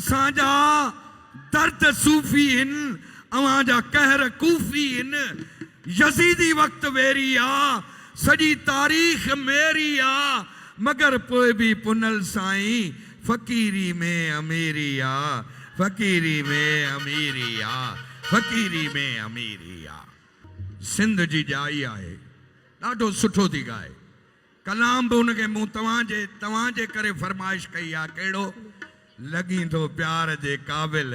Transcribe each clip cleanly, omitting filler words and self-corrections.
असांजा दर्द सूफी इन अवांजा कहर कूफी इन यजीदी वक्त वेरी आ सजी तारीख मेरी आ मगर पोए भी पुनल साईं फकीरी में अमीरी आ फकीरी में अमीरी आ फकीरी में अमीरी आ। सिंध जी जाई आहे ॾाढो सुठो थी गाए कलाम भी उनके मूं तव्हांजे करे फरमाइश कई आ कहिड़ो लगी तो प्यार जे काबिल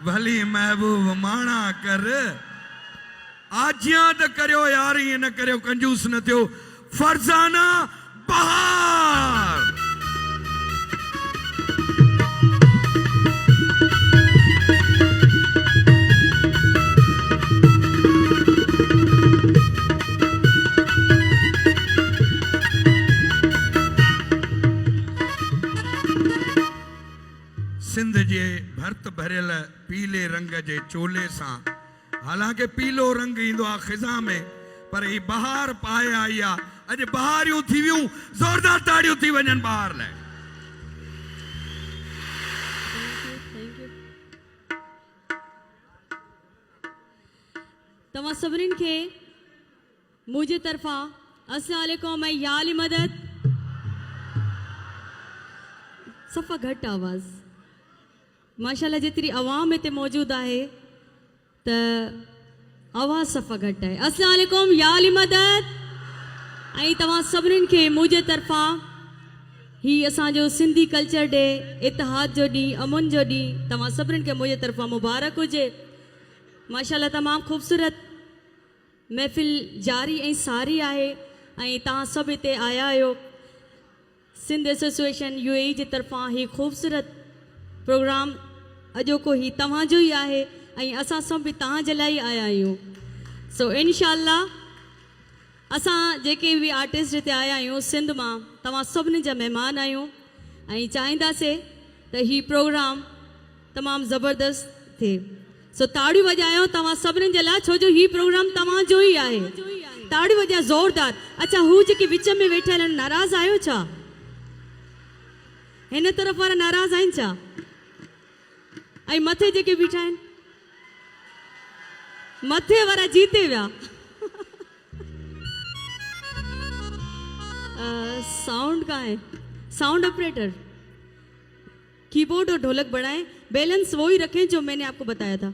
भली महबूब माणा कर आजियां त करियो यार ईअं न करियो कंजूस न थियो फरजाना बहार। सिंध जे भर्त भरियल पीले रंग जे चोले सां हालांकि पीलो रंग इंदो आ खिज़ा में पर ही बहार पाए आई आ अज बहारियूं थी वियूं जोरदार ताड़ियूं थी वञनि बहार लाइ। तव्हां सभिनीनि खे मुंहिंजे तरफ़ां अस्सलाम वालेकुम ऐं या अली मदद। सफ़ा घटि आवाज़ माशाल्लाह जेतिरी आवाम हिते मौजूद आहे त आवाज़ सफ़ा घटि आहे। अस्सलाम वालेकुम या अली मदद। ऐं तव्हां सभिनीनि खे मुंहिंजे तरफ़ां ही असांजो सिंधी कल्चर डे इतिहाद जो ॾींहुं अमुन जो ॾींहुं तव्हां सभिनीनि खे मुंहिंजे तरफ़ां मुबारक हुजे। माशाल्लाह तमामु ख़ूबसूरत महफ़िल जारी ऐं सारी आहे ऐं तव्हां सभु हिते आया आहियो। सिंध एसोसिएशन UAE जे तरफ़ां ही ख़ूबसूरत प्रोग्राम अॼोको ही तव्हांजो ई आहे ऐं असां सभु बि तव्हां जे लाइ आया आहियूं। सो इंशाअल्लाह असां जेके बि आर्टिस्ट हिते आया आहियूं सिंध मां तव्हां सभिनी जा महिमान आहियूं ऐं चाहींदासीं त ही प्रोग्राम तमामु ज़बरदस्त थिए। सो ताड़ियूं वॼायो तव्हां सभिनीनि जे लाइ छो जो ही प्रोग्राम तव्हांजो ई आहे। ताड़ियूं वॼायो ज़ोरदार। अच्छा हू जेके विच में वेठल आहिनि नाराज़ आहियो छा? हिन तरफ़ वारा नाराज़ आहिनि छा? ऐं मथे जेके बीठा आहिनि मथे वारा जीते विया। साउंड कहाँ है? साउंड ऑपरेटर कीबोर्ड और ढोलक बढ़ाएं बैलेंस वो ही रखें जो मैंने आपको बताया था।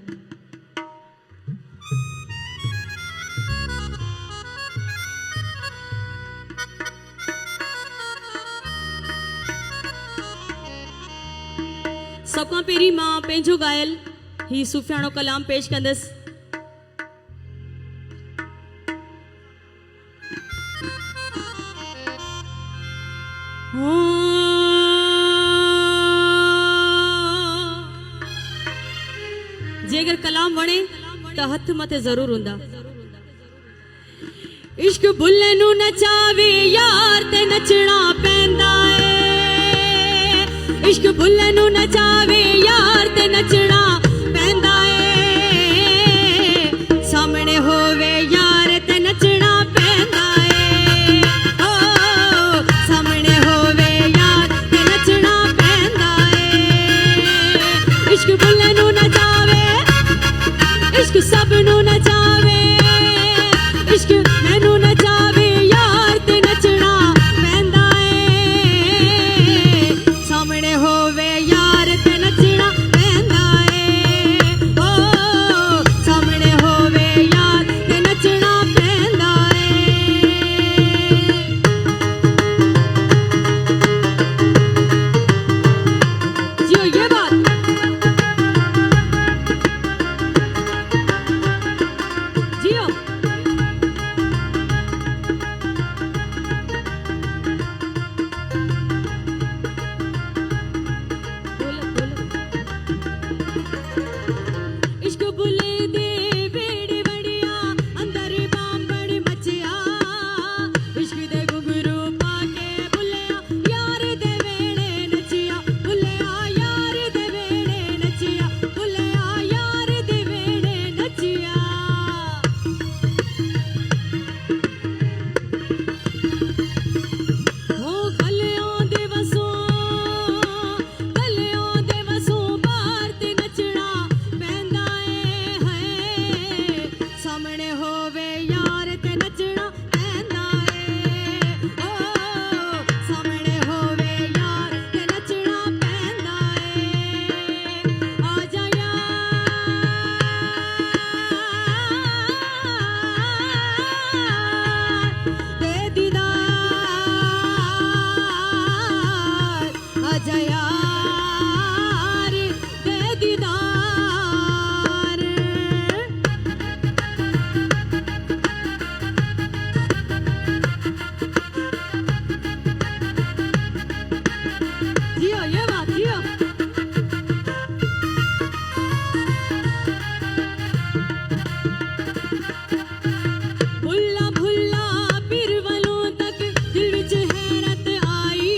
सबका पेरी मां पेंजो गायल ही सूफियानो कलाम पेश कंदस। जेकर कलाम वणे तो हथ मथे जरूर हुंदा। इश्क बुल्ले नू नचावे यार ते नचना पैंदा है। इश्क बुल्ले नू नचावे यार ते नचना पैंदा है। सामने होवे यार ते नचना पैंदा है। ओ सामने होवे यार ते नचना पैंदा है। इश्क बुल्ले नू नचावे इश्क सब नू नचावे। इश्क मैनू नचावे यार ते नचना पैंदा है। सामने होवे यार ते नचना पैंदा है। सामने होवे यार ते नचना पैंदा ए ओ सामने होवे यार ते नचना पैंदा ए आ जा यार दे दीदार आ जा यार दे दीदार जियो ये बात जियो भुल्ला भुल्ला बिरवलों तक दिल विच हैरत आई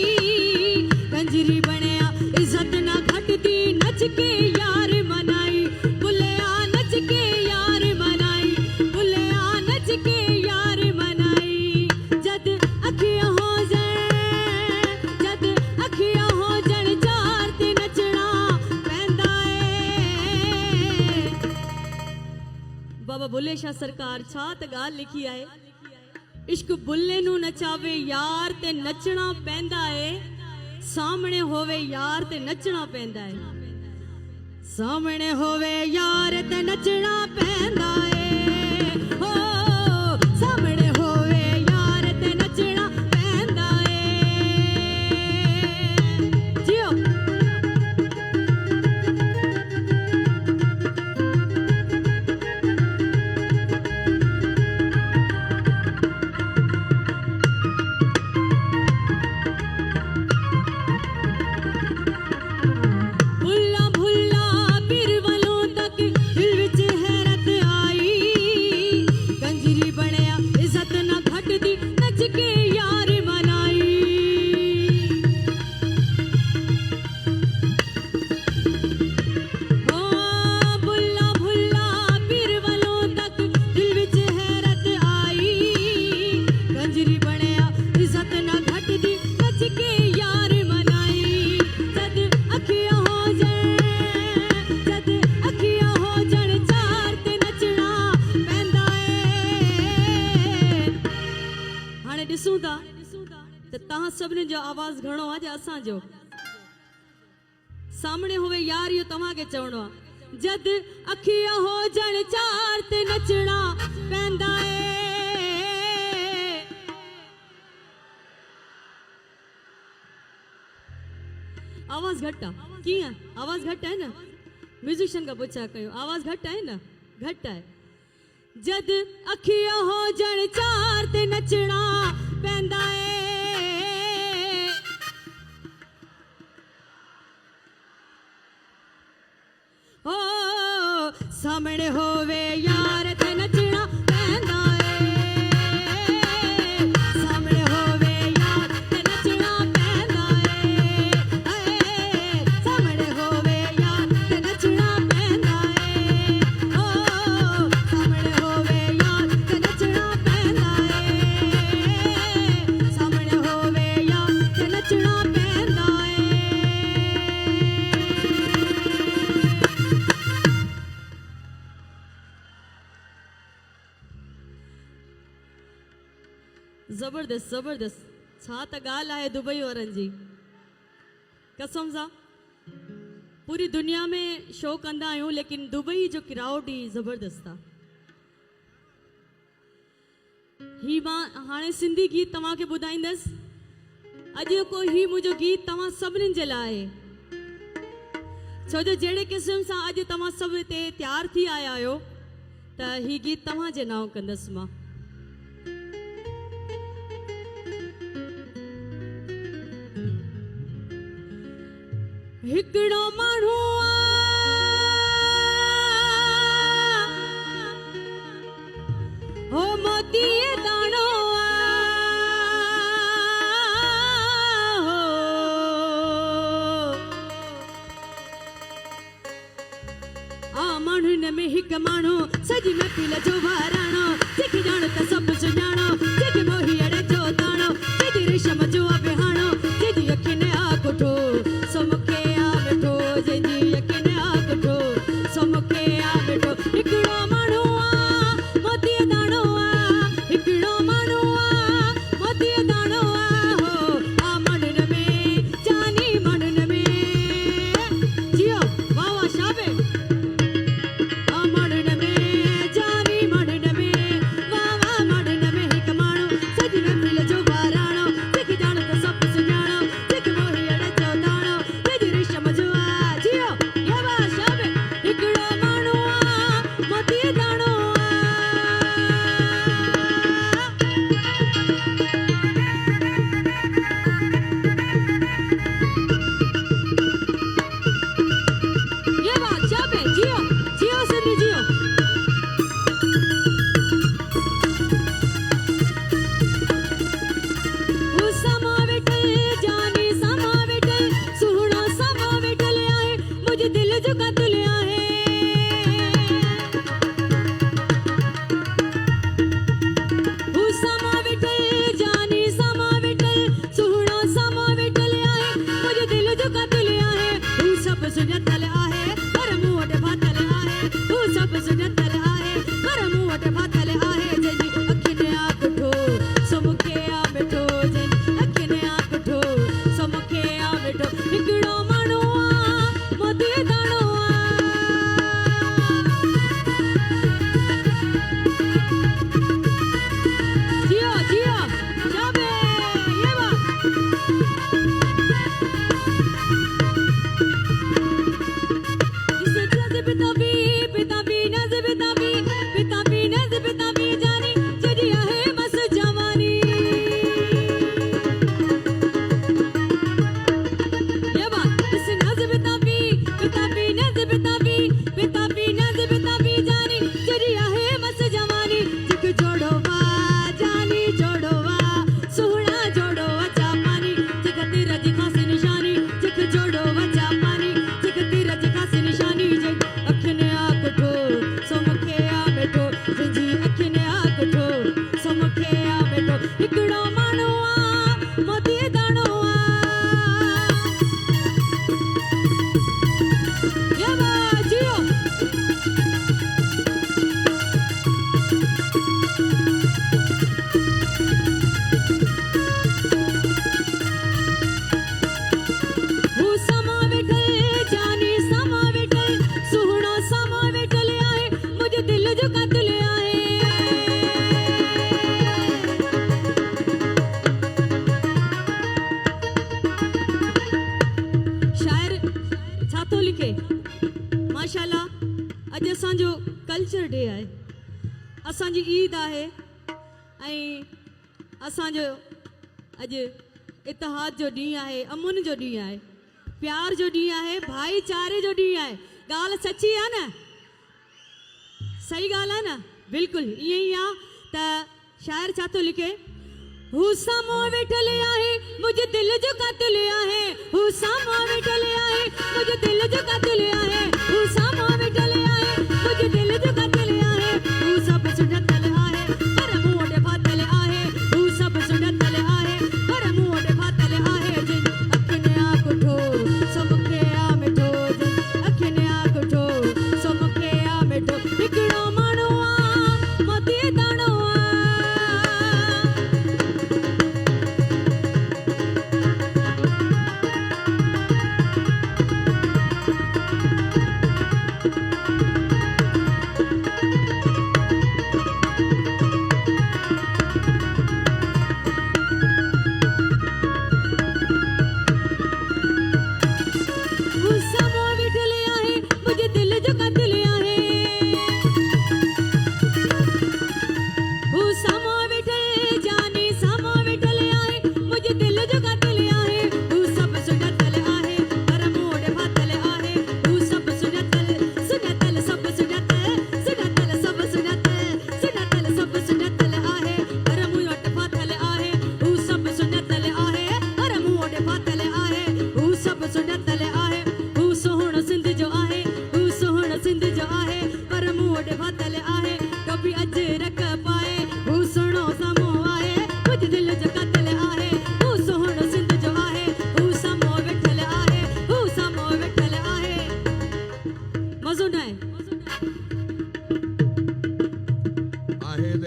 कंजरी बनया इज्जत ना घटदी नच के यार मनाई भुल्लिया नच के यार मनाई भुल्लिया नच के यार मनाई जद अखियां हो जण चार ते नचना पैंदा ए बाबा बुल्ले शाह सरकार छा त गाल लिखी आए इश्क बुल्ले नू नचावे यार ते नचना पैंदा ए सामने होवे यार ते नचना पैंदा ए सामने होवे यार ते नचना पैंदा ए हो सामने होवे यार ते नचना पैंदा ए जियो भुल्ला भुल्ला बिरवलों तक दिल विच हैरत आई कंजरी बनया इज्जत ना घटदी नच के यार मनाई ओ भुल्ला भुल्ला बिरवलों तक दिल विच हैरत आई कंजरी बनया इज्जत ना घटदी नच के यार मनाई जद अखियां हो जण चार ते नचना पैंदा ए हाणे ॾिसूं था त तव्हां सभिनी जो आवाज़ घणो आहे या असांजो सामने होवे यार इहो तव्हांखे चवणो आहे जद अखियां हो जण चार ते नचना पैंदा ए आवाज़ घट आहे कीअं आवाज़ घट आहे न म्यूजिशियन का पुछा कयो आवाज़ घट आहे न घट आहे जद अखियां हो जण चार ते नचना पैंदा ए हो सामने होवे यार ते नचना पैंदा ए सामने होवे यार ते नचना पैंदा ए सामने होवे यार ते नचना पैंदा ए ओ सामने होवे यार ते नचना पैंदा ए सामने होवे यार ते नचना पैंदा ए जबरदस्त जबरदस्त छा त ॻाल्हि आहे दुबई वारनि जी कसम सां पूरी दुनिया में शो कंदा आहियूं लेकिन दुबई जो क्राउड ई ज़बरदस्त आहे ही मां हाणे सिंधी गीत तव्हांखे ॿुधाईंदसि अॼु को ही मुंहिंजो गीत तव्हां सभिनीनि जे लाइ आहे छो जो जहिड़े क़िस्म सां अॼु तव्हां सभु हिते तयारु थी आया आहियो त ही गीत तव्हांजे नाम कंदसि मां हिकिड़ो माण्हू हो मोती दाणो आ माण्हू में हिकु माण्हू सॼी महफ़िल जो वाराणो जेके ॼाण त सभु सुञाणो जेके मोही अड़े जो दाणो जेकी रेशम जो अबिहाणो जेकी यकीन आ कोठो सो मूंखे आ वेठो जंहिंजी यकीन आ कोठो सो मूंखे आ वेठो हिकिड़ो माण्हू आ मोती ईद आहे ऐं असांजो अॼु इतिहाद जो ॾींहुं आहे, अमुन जो ॾींहुं आहे, प्यार जो ॾींहुं आहे, भाईचारे जो ॾींहुं आहे। ॻाल्हि सची आहे न, सही ॻाल्हि आहे न, बिल्कुलु ईअं ई आहे। त शाइर छा थो लिखे, हू साम्हूं वेठल आहे मुंहिंजे दिलि जो कातिल आहे, हू साम्हूं वेठल आहे मुंहिंजे दिलि जो कातिल आहे, हू साम्हूं वेठल आहे मुंहिंजे दिलि जो कातिल आहे, हू सभु सुञातल आहे पर मूं वटि फाथल आहे, हू सभु सुञातल आहे पर मूं वटि फाथल आहे। जिन अखियुनि आंखो सो मूंखे आ मिठो, जिन अखियुनि आंखो सो मूंखे आ मिठो, हिकिड़ो माण्हू आहे मोतीअ दाणो आहे।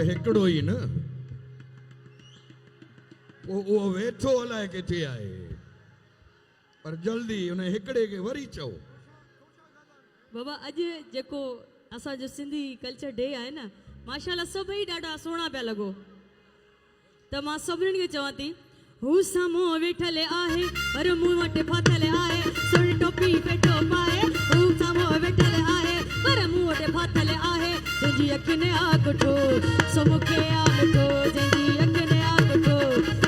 हिकिड़ो ई न, उहो वेठो अलाए किथे आहे, पर जल्दी उन हिकिड़े खे वरी चओ। बाबा अॼु जेको असांजो सिंधी कल्चर डे आहे न, माशाल्लाह सभई ॾाढा सुहिणा पिया लॻो। त मां सभिनीनि खे चवां थी, हू साम्हूं वेठल आहे पर मूं वटि फाथल आहे, सुन टोपी पेटो पाए, हू साम्हूं वेठल आहे पर मूं वटि फाथल आहे, तुंहिंजी अखियुनि आंखो सो मूंखे आ मिठो, जंहिंजी अखियुनि आंखो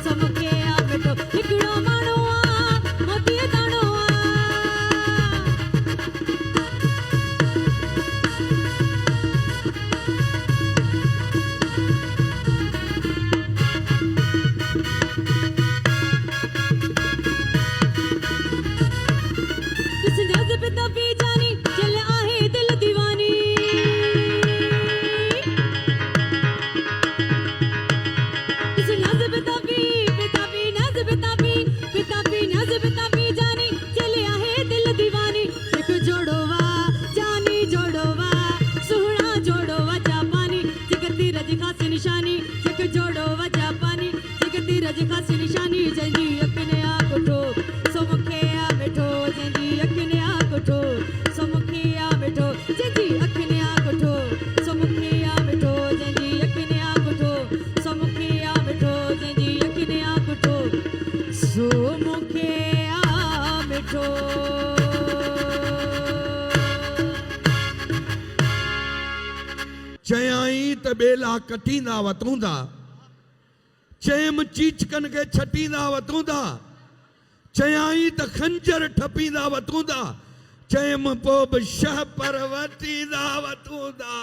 सो मूंखे आ मिठो, हिकिड़ो माण्हू आहे मोतीअ दाणो आहे। चयाई त बेला कटींदा वतूंदा, चयम चीचकन के छटींदा वतूंदा, चयाई त खंजर ठपींदा वतूंदा, चयम पोइ बि शह पर वटींदा वतूंदा।